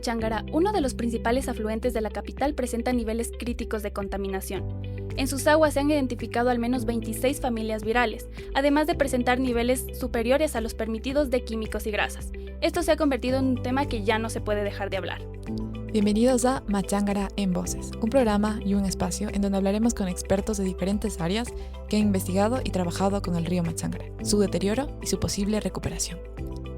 Machángara, uno de los principales afluentes de la capital, presenta niveles críticos de contaminación. En sus aguas se han identificado al menos 26 familias virales, además de presentar niveles superiores a los permitidos de químicos y grasas. Esto se ha convertido en un tema que ya no se puede dejar de hablar. Bienvenidos a Machángara en Voces, un programa y un espacio en donde hablaremos con expertos de diferentes áreas que han investigado y trabajado con el río Machángara, su deterioro y su posible recuperación.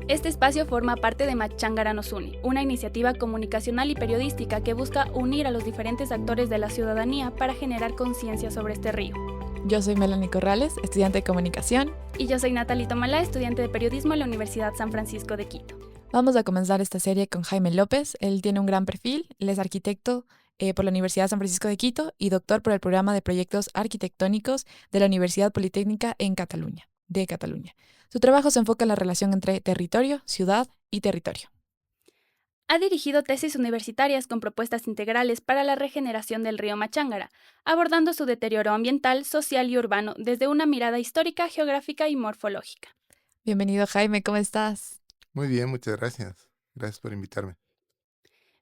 Este espacio forma parte de Machángara nos une, una iniciativa comunicacional y periodística que busca unir a los diferentes actores de la ciudadanía para generar conciencia sobre este río. Yo soy Melanie Corrales, estudiante de comunicación. Y yo soy Natalie Tomalá, estudiante de periodismo en la Universidad San Francisco de Quito. Vamos a comenzar esta serie con Jaime López. Él tiene un gran perfil, él es arquitecto por la Universidad San Francisco de Quito y doctor por el programa de proyectos arquitectónicos de la Universidad Politécnica de Cataluña. Su trabajo se enfoca en la relación entre territorio, ciudad y territorio. Ha dirigido tesis universitarias con propuestas integrales para la regeneración del río Machángara, abordando su deterioro ambiental, social y urbano desde una mirada histórica, geográfica y morfológica. Bienvenido, Jaime, ¿cómo estás? Muy bien, muchas gracias. Gracias por invitarme.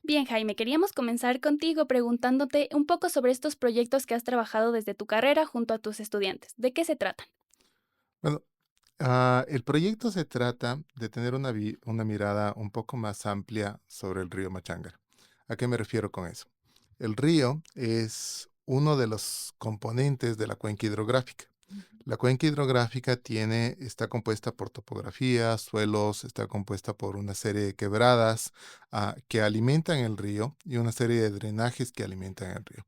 Bien, Jaime, queríamos comenzar contigo preguntándote un poco sobre estos proyectos que has trabajado desde tu carrera junto a tus estudiantes. ¿De qué se tratan? Bueno, el proyecto se trata de tener una mirada un poco más amplia sobre el río Machángara. ¿A qué me refiero con eso? El río es uno de los componentes de la cuenca hidrográfica. La cuenca hidrográfica está compuesta por topografía, suelos, está compuesta por una serie de quebradas que alimentan el río y una serie de drenajes que alimentan el río.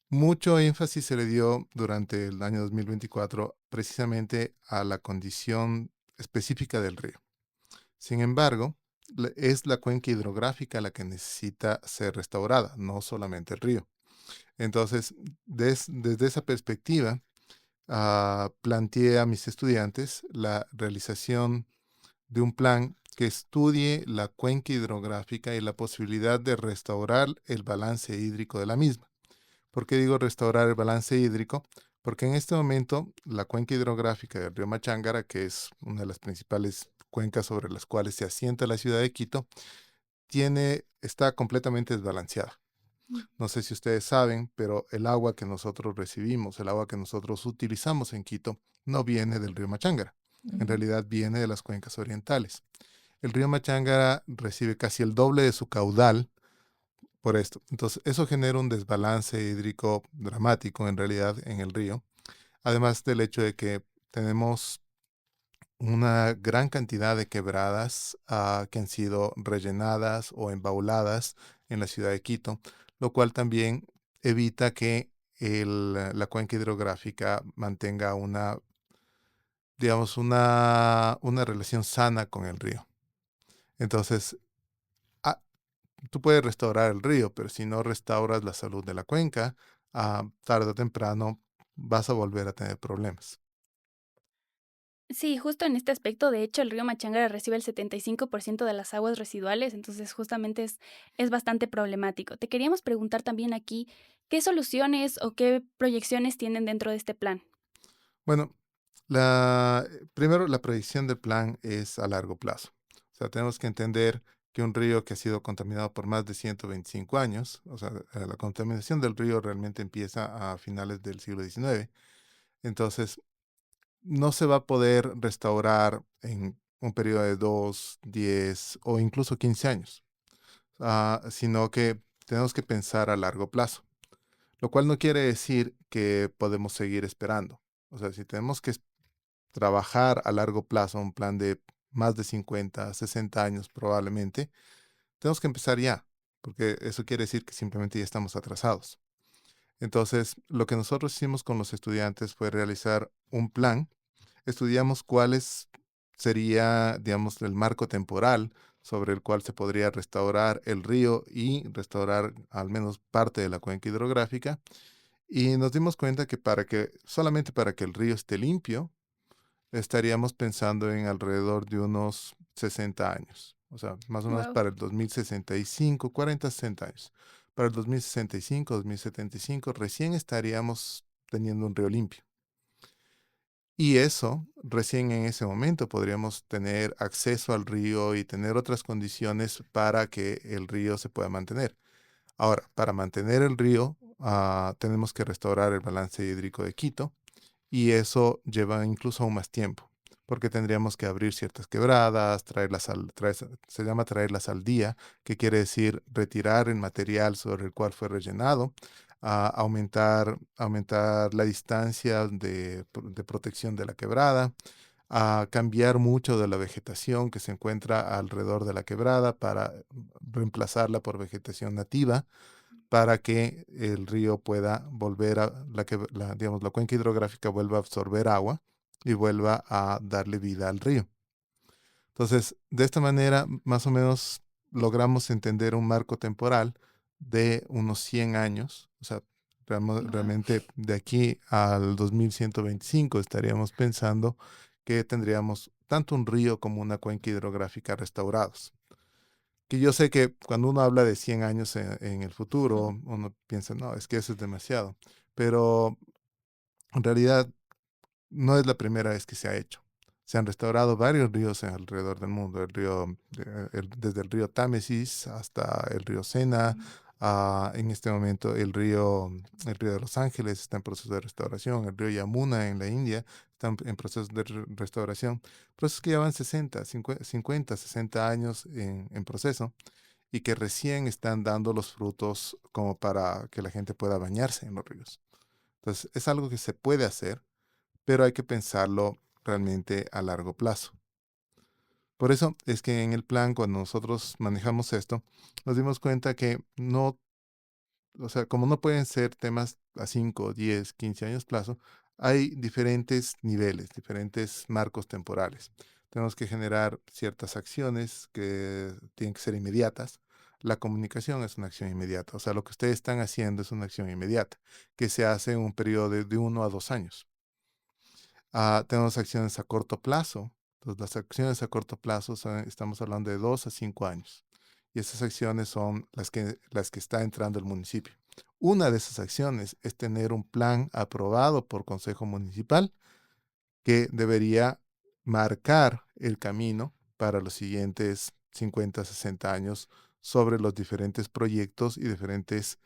Mucho énfasis se le dio durante el año 2024 precisamente a la condición específica del río. Sin embargo, es la cuenca hidrográfica la que necesita ser restaurada, no solamente el río. Entonces, desde esa perspectiva, planteé a mis estudiantes la realización de un plan que estudie la cuenca hidrográfica y la posibilidad de restaurar el balance hídrico de la misma. ¿Por qué digo restaurar el balance hídrico? Porque en este momento la cuenca hidrográfica del río Machángara, que es una de las principales cuencas sobre las cuales se asienta la ciudad de Quito, está completamente desbalanceada. No sé si ustedes saben, pero el agua que nosotros recibimos, el agua que nosotros utilizamos en Quito, no viene del río Machángara. En realidad viene de las cuencas orientales. El río Machángara recibe casi el doble de su caudal por esto. Entonces, eso genera un desbalance hídrico dramático en realidad en el río. Además del hecho de que tenemos una gran cantidad de quebradas que han sido rellenadas o embauladas en la ciudad de Quito, lo cual también evita que la cuenca hidrográfica mantenga una relación sana con el río. Entonces, tú puedes restaurar el río, pero si no restauras la salud de la cuenca, tarde o temprano vas a volver a tener problemas. Sí, justo en este aspecto, de hecho, el río Machángara recibe el 75% de las aguas residuales, entonces justamente es bastante problemático. Te queríamos preguntar también aquí, ¿qué soluciones o qué proyecciones tienen dentro de este plan? Bueno, primero la proyección del plan es a largo plazo. O sea, tenemos que entender que un río que ha sido contaminado por más de 125 años, o sea, la contaminación del río realmente empieza a finales del siglo XIX. Entonces, no se va a poder restaurar en un periodo de 2, 10 o incluso 15 años, sino que tenemos que pensar a largo plazo, lo cual no quiere decir que podemos seguir esperando. O sea, si tenemos que trabajar a largo plazo, un plan de más de 50, 60 años probablemente, tenemos que empezar ya, porque eso quiere decir que simplemente ya estamos atrasados. Entonces, lo que nosotros hicimos con los estudiantes fue realizar un plan. Estudiamos cuáles sería, digamos, el marco temporal sobre el cual se podría restaurar el río y restaurar al menos parte de la cuenca hidrográfica. Y nos dimos cuenta que solamente para que el río esté limpio, estaríamos pensando en alrededor de unos 60 años. O sea, más o menos Wow. para el 2065, 40, 60 años. Para el 2065, 2075, recién estaríamos teniendo un río limpio. Y eso, recién en ese momento podríamos tener acceso al río y tener otras condiciones para que el río se pueda mantener. Ahora, para mantener el río, tenemos que restaurar el balance hídrico de Quito y eso lleva incluso aún más tiempo, porque tendríamos que abrir ciertas quebradas, se llama traerlas al día, que quiere decir retirar el material sobre el cual fue rellenado, aumentar la distancia de protección de la quebrada, a cambiar mucho de la vegetación que se encuentra alrededor de la quebrada para reemplazarla por vegetación nativa para que el río pueda volver digamos, la cuenca hidrográfica vuelva a absorber agua y vuelva a darle vida al río. Entonces, de esta manera, más o menos logramos entender un marco temporal de unos 100 años, o sea, Wow. realmente de aquí al 2125 estaríamos pensando que tendríamos tanto un río como una cuenca hidrográfica restaurados. Que yo sé que cuando uno habla de 100 años en el futuro, uno piensa, no, es que eso es demasiado. Pero en realidad no es la primera vez que se ha hecho. Se han restaurado varios ríos alrededor del mundo, desde el río Támesis hasta el río Sena. En este momento el río de Los Ángeles está en proceso de restauración, el río Yamuna en la India está en proceso de restauración. Procesos que llevan 50, 60 años en proceso y que recién están dando los frutos como para que la gente pueda bañarse en los ríos. Entonces, es algo que se puede hacer, pero hay que pensarlo realmente a largo plazo. Por eso es que en el plan, cuando nosotros manejamos esto, nos dimos cuenta que no, o sea, como no pueden ser temas a 5, 10, 15 años plazo, hay diferentes niveles, diferentes marcos temporales. Tenemos que generar ciertas acciones que tienen que ser inmediatas. La comunicación es una acción inmediata, o sea, lo que ustedes están haciendo es una acción inmediata, que se hace en un periodo de 1 a 2 años. Tenemos acciones a corto plazo. Entonces, las acciones a corto plazo estamos hablando de 2 a 5 años. Y esas acciones son las que está entrando el municipio. Una de esas acciones es tener un plan aprobado por Consejo Municipal que debería marcar el camino para los siguientes 50, 60 años sobre los diferentes proyectos y diferentes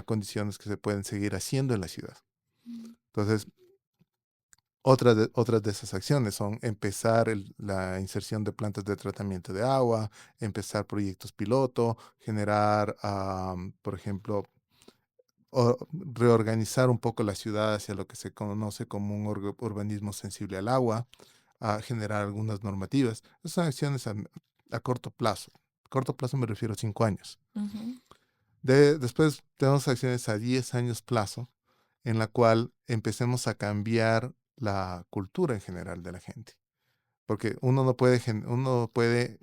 condiciones que se pueden seguir haciendo en la ciudad. Entonces, otras de esas acciones son empezar la inserción de plantas de tratamiento de agua, empezar proyectos piloto, generar, por ejemplo, reorganizar un poco la ciudad hacia lo que se conoce como un urbanismo sensible al agua, a generar algunas normativas. Esas son acciones a corto plazo. Corto plazo me refiero a 5 años. Ujú. Después tenemos acciones a 10 años plazo, en la cual empecemos a cambiar la cultura en general de la gente. Porque uno no puede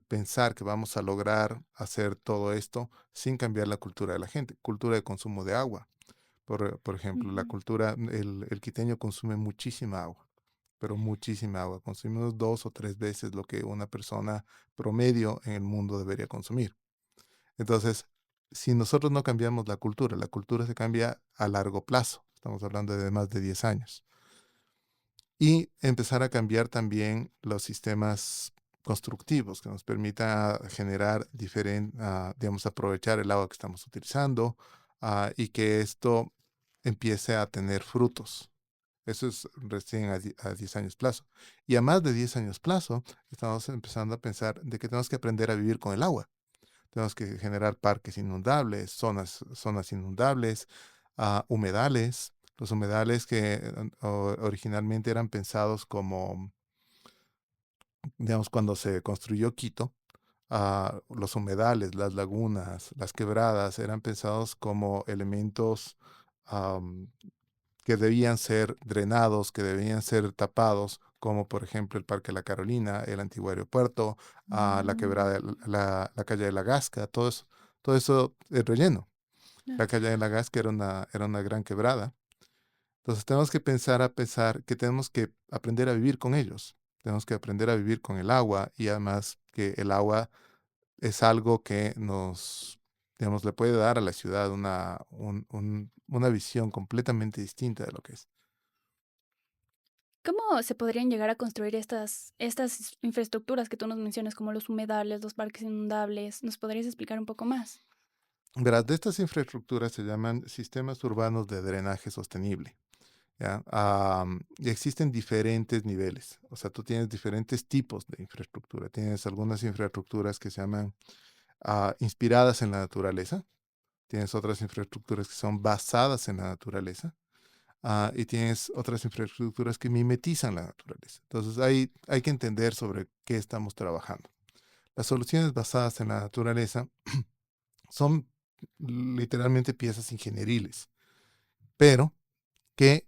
pensar que vamos a lograr hacer todo esto sin cambiar la cultura de la gente. Cultura de consumo de agua. Por ejemplo, el quiteño consume muchísima agua, pero muchísima agua. Consumimos 2 o 3 veces lo que una persona promedio en el mundo debería consumir. Entonces, si nosotros no cambiamos la cultura se cambia a largo plazo. Estamos hablando de más de 10 años. Y empezar a cambiar también los sistemas constructivos que nos permita generar digamos, aprovechar el agua que estamos utilizando y que esto empiece a tener frutos. Eso es recién a 10 años plazo. Y a más de 10 años plazo, estamos empezando a pensar de que tenemos que aprender a vivir con el agua. Tenemos que generar parques inundables, zonas inundables, humedales. Los humedales que originalmente eran pensados como, digamos, cuando se construyó Quito, los humedales, las lagunas, las quebradas eran pensados como elementos am, que debían ser drenados, que debían ser tapados, como por ejemplo el Parque La Carolina, el antiguo aeropuerto, la quebrada, Mm, la calle de la Gasca, todo eso es relleno. claro. La calle de la Gasca era una gran quebrada. Entonces tenemos que pensar que tenemos que aprender a vivir con ellos. Tenemos que aprender a vivir con el agua y además que el agua es algo que digamos, le puede dar a la ciudad una visión completamente distinta de lo que es. ¿Cómo se podrían llegar a construir estas infraestructuras que tú nos mencionas, como los humedales, los parques inundables? ¿Nos podrías explicar un poco más? Verás, de estas infraestructuras se llaman sistemas urbanos de drenaje sostenible. ¿Ya? Y existen diferentes niveles, o sea, tú tienes diferentes tipos de infraestructura. Tienes algunas infraestructuras que se llaman inspiradas en la naturaleza, tienes otras infraestructuras que son basadas en la naturaleza, y tienes otras infraestructuras que mimetizan la naturaleza. Entonces, hay que entender sobre qué estamos trabajando. Las soluciones basadas en la naturaleza son literalmente piezas ingenieriles, pero que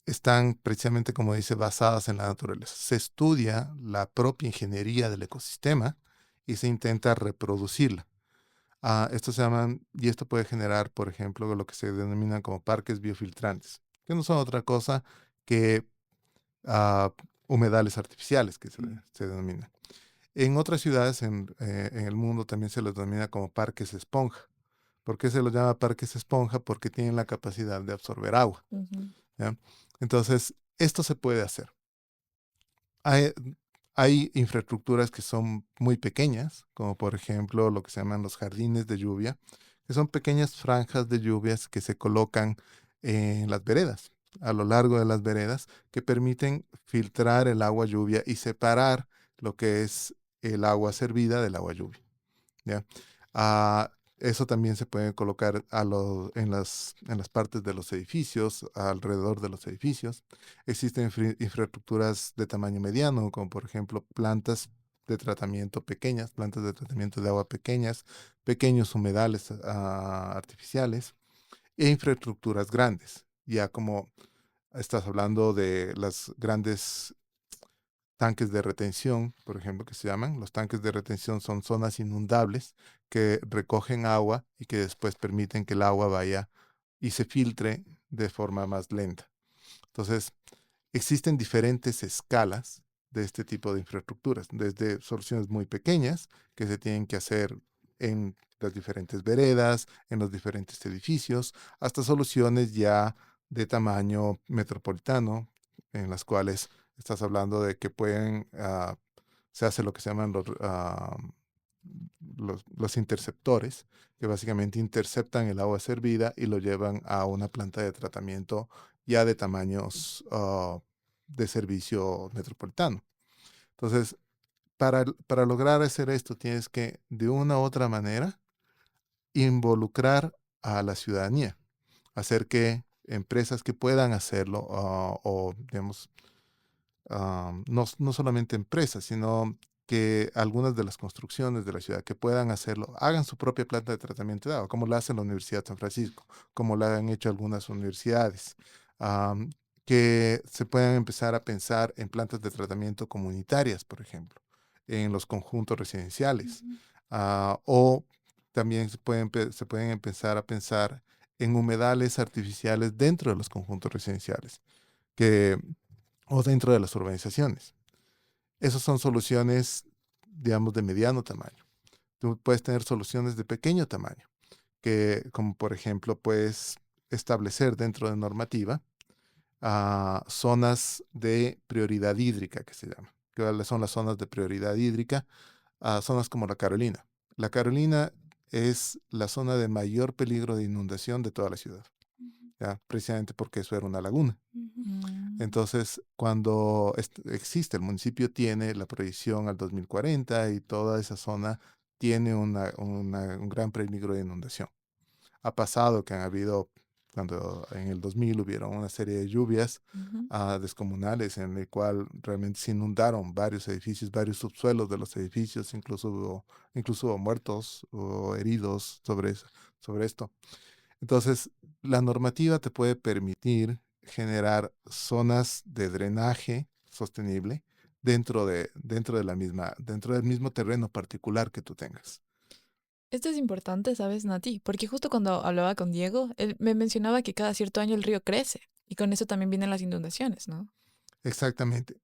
están precisamente, como dice, basadas en la naturaleza. Se estudia la propia ingeniería del ecosistema y se intenta reproducirla. Esto se llaman, y esto puede generar, por ejemplo, lo que se denominan como parques biofiltrantes, que no son otra cosa que ah, humedales artificiales, que se denominan. En otras ciudades en el mundo también se los denomina como parques esponja. ¿Por qué se los llama parques esponja? Porque tienen la capacidad de absorber agua. Ujú. ¿Ya? Entonces, esto se puede hacer. Hay, hay infraestructuras que son muy pequeñas, como por ejemplo lo que se llaman los jardines de lluvia, que son pequeñas franjas de lluvias que se colocan en las veredas, a lo largo de las veredas, que permiten filtrar el agua lluvia y separar lo que es el agua servida del agua lluvia. ¿Ya? Eso también se puede colocar en las partes de los edificios, alrededor de los edificios. Existen infraestructuras de tamaño mediano, como por ejemplo plantas de tratamiento pequeñas, plantas de tratamiento de agua pequeñas, pequeños humedales artificiales e infraestructuras grandes. Ya como estás hablando de las grandes tanques de retención, por ejemplo, que se llaman. Los tanques de retención son zonas inundables que recogen agua y que después permiten que el agua vaya y se filtre de forma más lenta. Entonces, existen diferentes escalas de este tipo de infraestructuras, desde soluciones muy pequeñas que se tienen que hacer en las diferentes veredas, en los diferentes edificios, hasta soluciones ya de tamaño metropolitano, en las cuales estás hablando de que se hace lo que se llaman los interceptores, que básicamente interceptan el agua servida y lo llevan a una planta de tratamiento ya de tamaños de servicio metropolitano. Entonces, para lograr hacer esto, tienes que, de una u otra manera, involucrar a la ciudadanía, hacer que empresas que puedan hacerlo, o digamos, no solamente empresas, sino que algunas de las construcciones de la ciudad que puedan hacerlo, hagan su propia planta de tratamiento de agua, como la hace la Universidad de San Francisco, como la han hecho algunas universidades, am, que se puedan empezar a pensar en plantas de tratamiento comunitarias, por ejemplo, en los conjuntos residenciales, Ujú. o también se pueden empezar a pensar en humedales artificiales dentro de los conjuntos residenciales, que o dentro de las urbanizaciones. Esas son soluciones, digamos, de mediano tamaño. Tú puedes tener soluciones de pequeño tamaño, que como por ejemplo puedes establecer dentro de normativa zonas de prioridad hídrica, que se llama. ¿Cuáles son las zonas de prioridad hídrica? Zonas como la Carolina. La Carolina es la zona de mayor peligro de inundación de toda la ciudad, Ujú. ¿ya? Precisamente porque eso era una laguna. Ujú. Mm. Entonces, cuando existe, el municipio tiene la proyección al 2040 y toda esa zona tiene un gran peligro de inundación. Ha pasado que han habido, cuando en el 2000 hubieron una serie de lluvias Ujú. descomunales en el cual realmente se inundaron varios edificios, varios subsuelos de los edificios, incluso hubo muertos o heridos sobre esto. Entonces, la normativa te puede permitir generar zonas de drenaje sostenible dentro del mismo terreno particular que tú tengas. Esto es importante, ¿sabes, Nati? Porque justo cuando hablaba con Diego, él me mencionaba que cada cierto año el río crece y con eso también vienen las inundaciones, ¿no? Exactamente.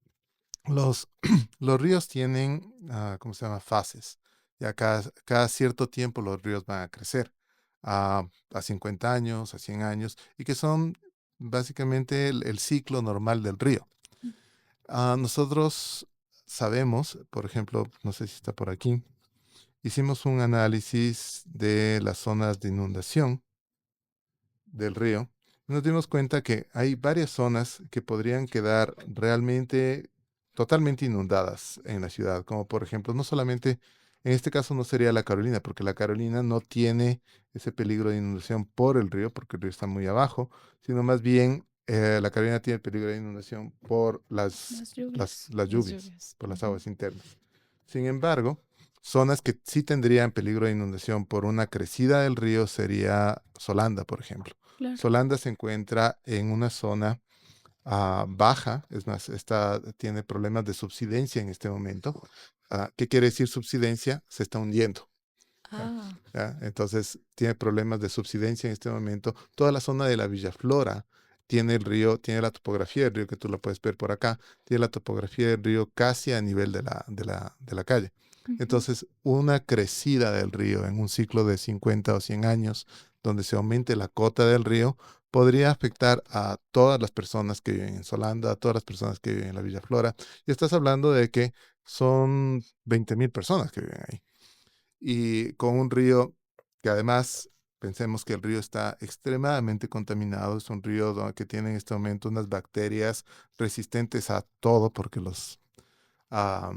Los, los ríos tienen, ¿cómo se llama? Fases. Ya cada cierto tiempo los ríos van a crecer, a 50 años, a 100 años, y que son básicamente el ciclo normal del río. Nosotros sabemos, por ejemplo, no sé si está por aquí, hicimos un análisis de las zonas de inundación del río. Nos dimos cuenta que hay varias zonas que podrían quedar realmente totalmente inundadas en la ciudad, como por ejemplo, no solamente, en este caso no sería la Carolina, porque la Carolina no tiene ese peligro de inundación por el río, porque el río está muy abajo, sino más bien la Carolina tiene peligro de inundación por Las lluvias. las Las lluvias, lluvias. por las Ujú. aguas internas. Sin embargo, zonas que sí tendrían peligro de inundación por una crecida del río sería Solanda, por ejemplo. Claro. Solanda se encuentra en una zona baja, es más, tiene problemas de subsidencia en este momento. ¿Qué quiere decir subsidencia? Se está hundiendo. ¿Ya? Ah, ¿Ya? Entonces, tiene problemas de subsidencia en este momento. Toda la zona de la Villaflora tiene el río, tiene la topografía del río que tú la puedes ver por acá, tiene la topografía del río casi a nivel de la calle. Ujú. Entonces, una crecida del río en un ciclo de 50 o 100 años, donde se aumente la cota del río, podría afectar a todas las personas que viven en Solanda, a todas las personas que viven en la Villaflora. Y estás hablando de que son 20.000 personas que viven ahí y con un río que además pensemos que el río está extremadamente contaminado, es un río que tiene en este momento unas bacterias resistentes a todo porque ah,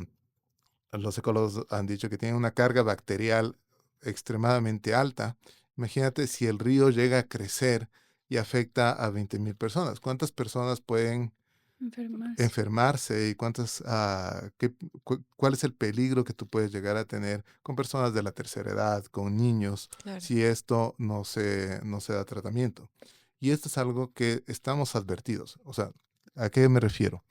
los ecólogos han dicho que tiene una carga bacterial extremadamente alta. Imagínate si el río llega a crecer y afecta a 20.000 personas. ¿Cuántas personas pueden Enfermarse. enfermarse y cuál es el peligro que tú puedes llegar a tener con personas de la tercera edad, con niños, claro. si esto no se da tratamiento? Y esto es algo que estamos advertidos. O sea, ¿a qué me refiero?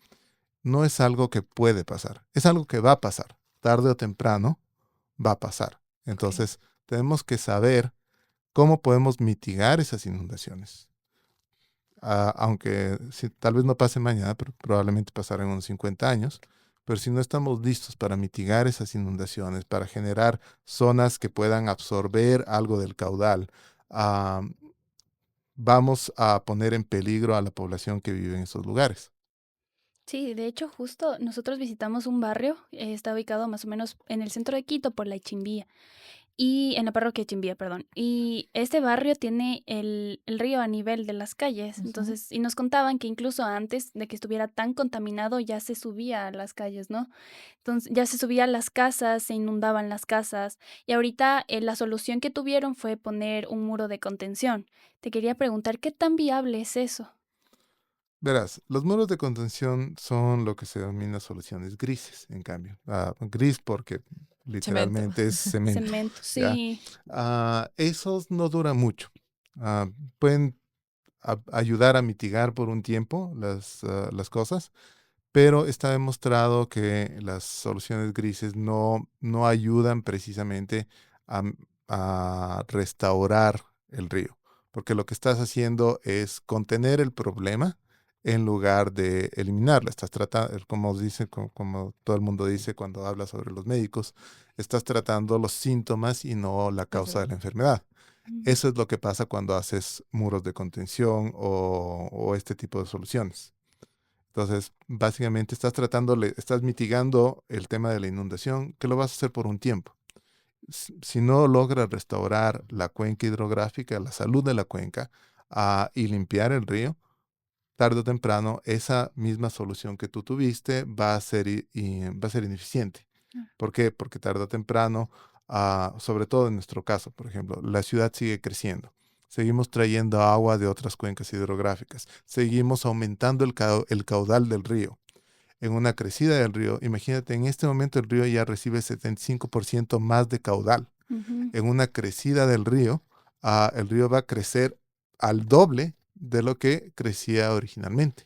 No es algo que puede pasar, es algo que va a pasar. Tarde o temprano va a pasar. Ok. Entonces, tenemos que saber cómo podemos mitigar esas inundaciones. Aunque tal vez no pase mañana, pero probablemente pasará en unos 50 años. Pero si no estamos listos para mitigar esas inundaciones, para generar zonas que puedan absorber algo del caudal, ah, vamos a poner en peligro a la población que vive en esos lugares. Sí, de hecho, justo nosotros visitamos un barrio, está ubicado más o menos en el centro de Quito por la Ichimbía. Y en la parroquia de Chimbía, perdón. Y este barrio tiene el río a nivel de las calles. Ujú. Entonces, y nos contaban que incluso antes de que estuviera tan contaminado ya se subía a las calles, ¿no? Entonces, ya se subía a las casas, se inundaban las casas. Y ahorita la solución que tuvieron fue poner un muro de contención. Te quería preguntar, ¿qué tan viable es eso? Verás, los muros de contención son lo que se denomina soluciones grises, en cambio. Gris porque Cemento. literalmente es cemento, Cemento, ¿ya? sí. Esos no duran mucho. Pueden ayudar a mitigar por un tiempo las cosas, pero está demostrado que las soluciones grises no ayudan precisamente a, a restaurar el río, porque lo que estás haciendo es contener el problema en lugar de eliminarlo. Estás tratando, como dice, como todo el mundo dice cuando habla sobre los médicos, estás tratando los síntomas y no la La causa de la enfermedad. enfermedad. Ujú. Eso es lo que pasa cuando haces muros de contención o este tipo de soluciones. Entonces, básicamente estás mitigando el tema de la inundación, que lo vas a hacer por un tiempo. Si no logras restaurar la cuenca hidrográfica, la salud de la cuenca, y limpiar el río, tarde o temprano esa misma solución que tú tuviste va a ser ineficiente. Ah, ¿Por qué? Porque tarde o temprano, sobre todo en nuestro caso, por ejemplo, la ciudad sigue creciendo. Seguimos trayendo agua de otras cuencas hidrográficas. Seguimos aumentando el caudal del río. En una crecida del río, imagínate, en este momento el río ya recibe 75% más de caudal. ujú. En una crecida del río, el río va a crecer al doble de lo que crecía originalmente.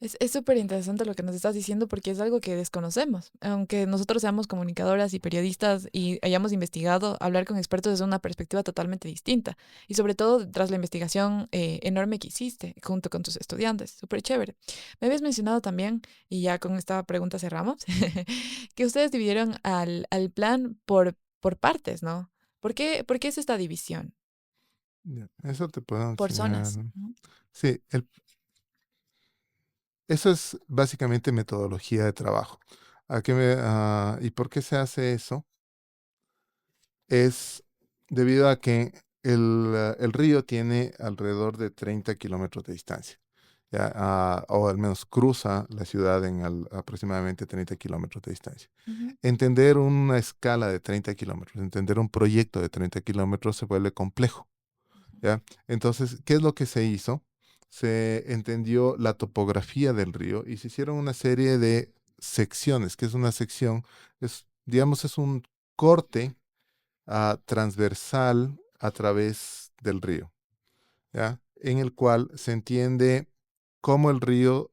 Es súper interesante lo que nos estás diciendo porque es algo que desconocemos. Aunque nosotros seamos comunicadoras y periodistas y hayamos investigado, hablar con expertos desde una perspectiva totalmente distinta. Y sobre todo tras la investigación enorme que hiciste junto con tus estudiantes. Súper chévere. Me habías mencionado también, y ya con esta pregunta cerramos, que ustedes dividieron al plan por partes, ¿no? Por qué es esta división? Ya, eso te puedo Por enseñar. zonas. Ujú. Sí, Eso es básicamente metodología de trabajo. ¿Y por qué se hace eso? Es debido a que el río tiene alrededor de 30 kilómetros de distancia, ¿ya? O al menos cruza la ciudad en aproximadamente 30 kilómetros de distancia. Ujú. Entender una escala de 30 kilómetros, entender un proyecto de 30 kilómetros se vuelve complejo, ¿ya? Entonces, ¿qué es lo que se hizo? Se entendió la topografía del río y se hicieron una serie de secciones. ¿Qué es una sección? Digamos, es un corte transversal a través del río, ¿ya? En el cual se entiende cómo el río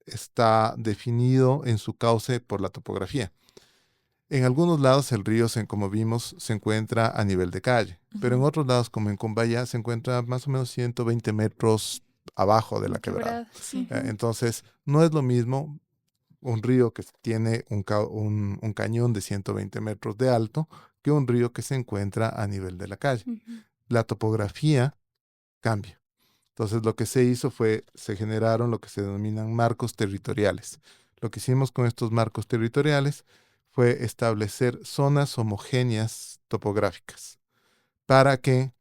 está definido en su cauce por la topografía. En algunos lados el río, como vimos, se encuentra a nivel de calle, pero en Ujú. otros lados, como en Cumbaya, se encuentra más o menos 120 metros abajo de la quebrada. Quebrada. Sí. Ujú. Entonces, no es lo mismo un río que tiene un cañón de 120 metros de alto que un río que se encuentra a nivel de la calle. Ujú. La topografía cambia. Entonces lo que se hizo fue, se generaron lo que se denominan marcos territoriales. Lo que hicimos con estos marcos territoriales fue establecer zonas homogéneas topográficas para que,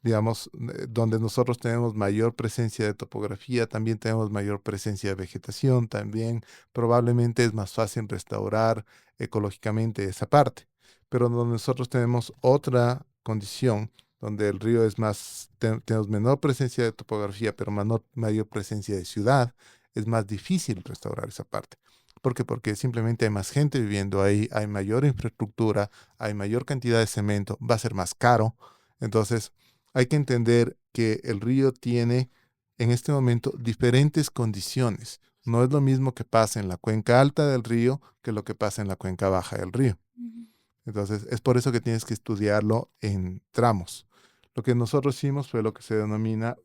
digamos, donde nosotros tenemos mayor presencia de topografía, también tenemos mayor presencia de vegetación, también probablemente es más fácil restaurar ecológicamente esa parte. Pero donde nosotros tenemos otra condición, donde el río es más, tenemos menor presencia de topografía, pero mayor presencia de ciudad, es más difícil restaurar esa parte. ¿Por qué? Porque simplemente hay más gente viviendo ahí, hay mayor infraestructura, hay mayor cantidad de cemento, va a ser más caro. Entonces, hay que entender que el río tiene en este momento diferentes condiciones. No es lo mismo que pasa en la cuenca alta del río que lo que pasa en la cuenca baja del río. Ujú. Entonces, es por eso que tienes que estudiarlo en tramos. Lo que nosotros hicimos fue lo que se denomina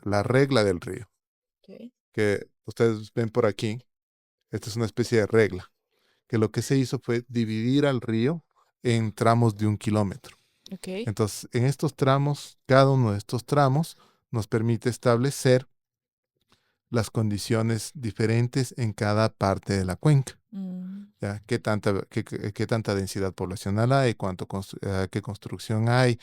la regla del río, Ok. que ustedes ven por aquí. Esta es una especie de regla, que lo que se hizo fue dividir al río en tramos de 1 kilómetro. Ok. Entonces, en estos tramos, cada uno de estos tramos nos permite establecer las condiciones diferentes en cada parte de la cuenca. Mm. ¿Ya? Qué tanta densidad poblacional hay, qué construcción hay,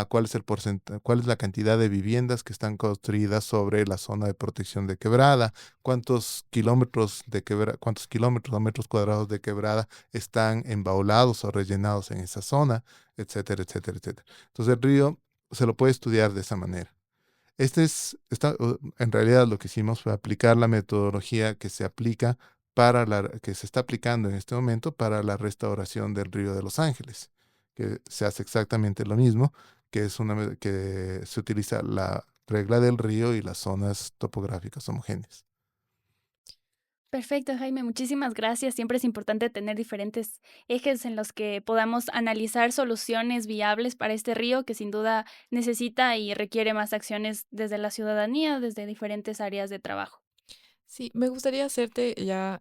cuál es la cantidad de viviendas que están construidas sobre la zona de protección de quebrada, cuántos kilómetros o metros cuadrados de quebrada están embaulados o rellenados en esa zona, etcétera, etcétera, etcétera. Entonces el río se lo puede estudiar de esa manera. En realidad lo que hicimos fue aplicar la metodología que se aplica que se está aplicando en este momento para la restauración del río de Los Ángeles, que se hace exactamente lo mismo, que se utiliza la regla del río y las zonas topográficas homogéneas. Perfecto, Jaime, muchísimas gracias. Siempre es importante tener diferentes ejes en los que podamos analizar soluciones viables para este río que sin duda necesita y requiere más acciones desde la ciudadanía, desde diferentes áreas de trabajo. Sí, me gustaría hacerte ya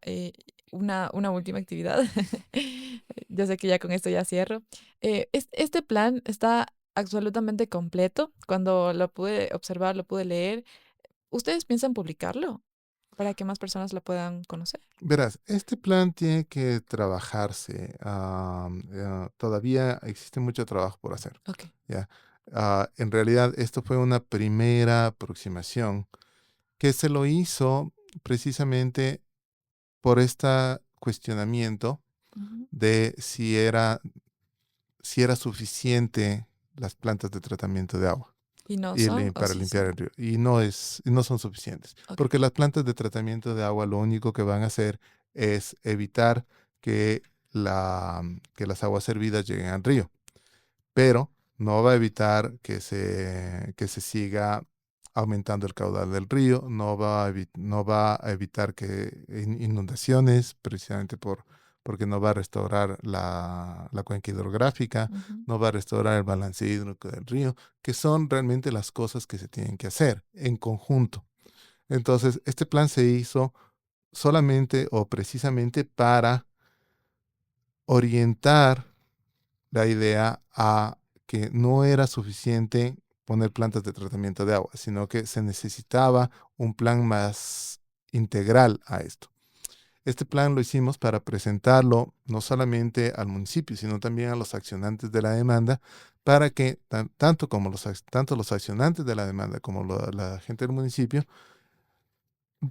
una última actividad. Yo sé que ya con esto ya cierro. Este plan está absolutamente completo. Cuando lo pude observar, lo pude leer. ¿Ustedes piensan publicarlo para que más personas lo puedan conocer? Verás, este plan tiene que trabajarse. Todavía existe mucho trabajo por hacer. Ok. ¿Ya? En realidad, esto fue una primera aproximación que se lo hizo precisamente por este cuestionamiento Ujú. de si era suficiente las plantas de tratamiento de agua ¿Y no son o para sí limpiar son? el río. Y no son suficientes, Ok. porque las plantas de tratamiento de agua lo único que van a hacer es evitar que, que las aguas hervidas lleguen al río, pero no va a evitar que se siga aumentando el caudal del río, no va a evitar inundaciones, precisamente porque no va a restaurar la cuenca hidrográfica, Ujú. no va a restaurar el balance hídrico del río, que son realmente las cosas que se tienen que hacer en conjunto. Entonces, este plan se hizo solamente o precisamente para orientar la idea a que no era suficiente poner plantas de tratamiento de agua, sino que se necesitaba un plan más integral a esto. Este plan lo hicimos para presentarlo no solamente al municipio, sino también a los accionantes de la demanda, para que tanto los accionantes de la demanda como la gente del municipio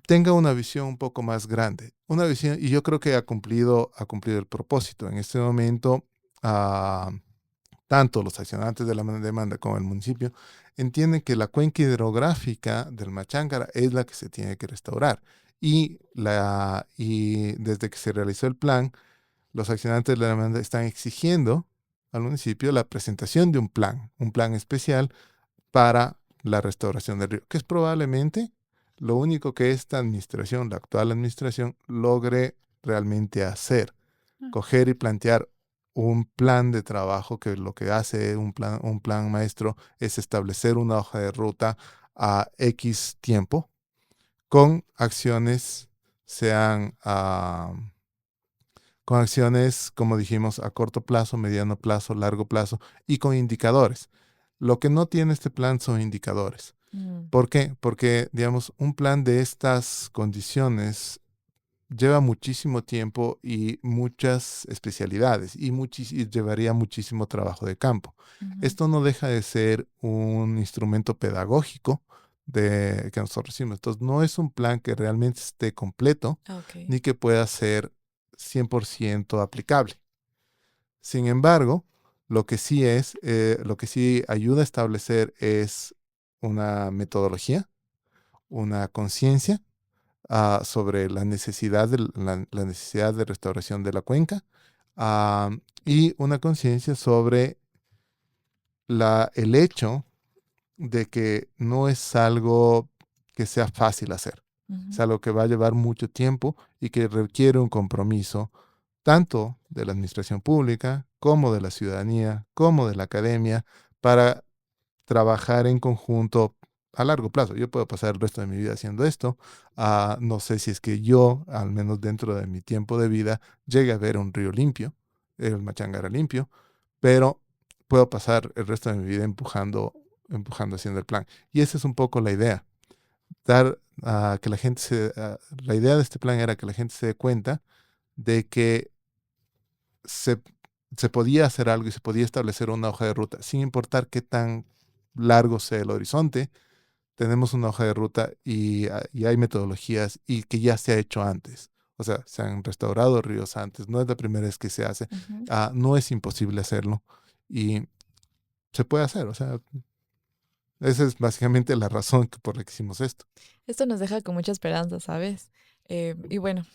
tenga una visión un poco más grande. Una visión, y yo creo que ha cumplido el propósito. En este momento, tanto los accionantes de la demanda como el municipio entienden que la cuenca hidrográfica del Machángara es la que se tiene que restaurar. Y desde que se realizó el plan, los accionantes de la demanda están exigiendo al municipio la presentación de un plan especial para la restauración del río, que es probablemente lo único que esta administración, la actual administración, logre realmente hacer. Coger y plantear un plan de trabajo, que lo que hace un plan maestro es establecer una hoja de ruta a X tiempo, con acciones, con acciones, como dijimos, a corto plazo, mediano plazo, largo plazo, y con indicadores. Lo que no tiene este plan son indicadores. ¿Por qué? Porque, digamos, un plan de estas condiciones lleva muchísimo tiempo y muchas especialidades, y llevaría muchísimo trabajo de campo. Esto no deja de ser un instrumento pedagógico que nosotros hicimos. Entonces, no es un plan que realmente esté completo, ni que pueda ser 100% aplicable. Sin embargo, lo que sí ayuda a establecer es una metodología, una conciencia sobre la necesidad de restauración de la cuenca, y una conciencia sobre el hecho de que no es algo que sea fácil hacer. Es algo que va a llevar mucho tiempo y que requiere un compromiso tanto de la administración pública como de la ciudadanía, como de la academia, para trabajar en conjunto a largo plazo. Yo puedo pasar el resto de mi vida haciendo esto. No sé si es que yo, al menos dentro de mi tiempo de vida, llegue a ver un río limpio, el Machángara limpio, pero puedo pasar el resto de mi vida empujando haciendo el plan. Y esa es un poco la idea. La idea de este plan era que la gente se dé cuenta de que se podía hacer algo y se podía establecer una hoja de ruta, sin importar qué tan largo sea el horizonte. Tenemos una hoja de ruta y hay metodologías y que ya se ha hecho antes. O sea, se han restaurado ríos antes, no es la primera vez que se hace. No es imposible hacerlo y se puede hacer. O sea, esa es básicamente la razón por la que hicimos esto. Esto nos deja con mucha esperanza, ¿sabes? Y bueno,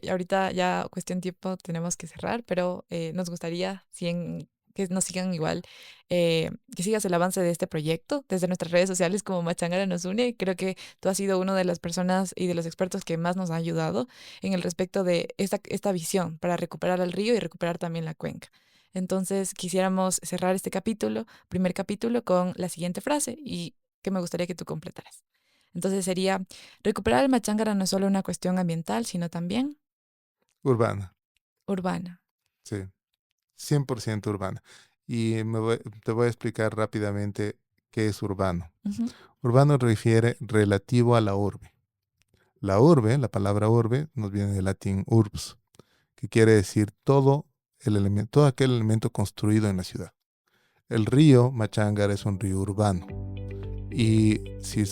ahorita ya cuestión tiempo tenemos que cerrar, pero nos gustaría que nos sigan igual, que sigas el avance de este proyecto desde nuestras redes sociales como Machángara nos une. Creo que tú has sido una de las personas y de los expertos que más nos ha ayudado en el respecto de esta visión para recuperar el río y recuperar también la cuenca. Entonces quisiéramos cerrar este primer capítulo, con la siguiente frase y que me gustaría que tú completaras. Entonces sería: recuperar el Machángara no es solo una cuestión ambiental, sino también Urbana. urbana. Sí, 100% urbana. Y te voy a explicar rápidamente qué es urbano. Urbano refiere relativo a la urbe. La urbe, la palabra urbe, nos viene del latín urbs, que quiere decir todo aquel elemento construido en la ciudad. El río Machángara es un río urbano. Y si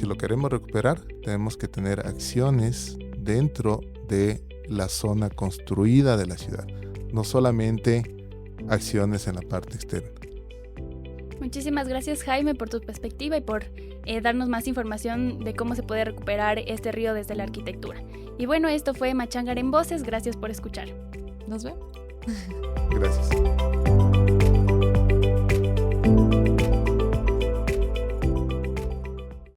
lo queremos recuperar, tenemos que tener acciones dentro de la zona construida de la ciudad, no solamente acciones en la parte externa. Muchísimas gracias, Jaime, por tu perspectiva y por darnos más información de cómo se puede recuperar este río desde la arquitectura. Y bueno, esto fue Machángara en Voces. Gracias por escuchar. Nos vemos. Gracias.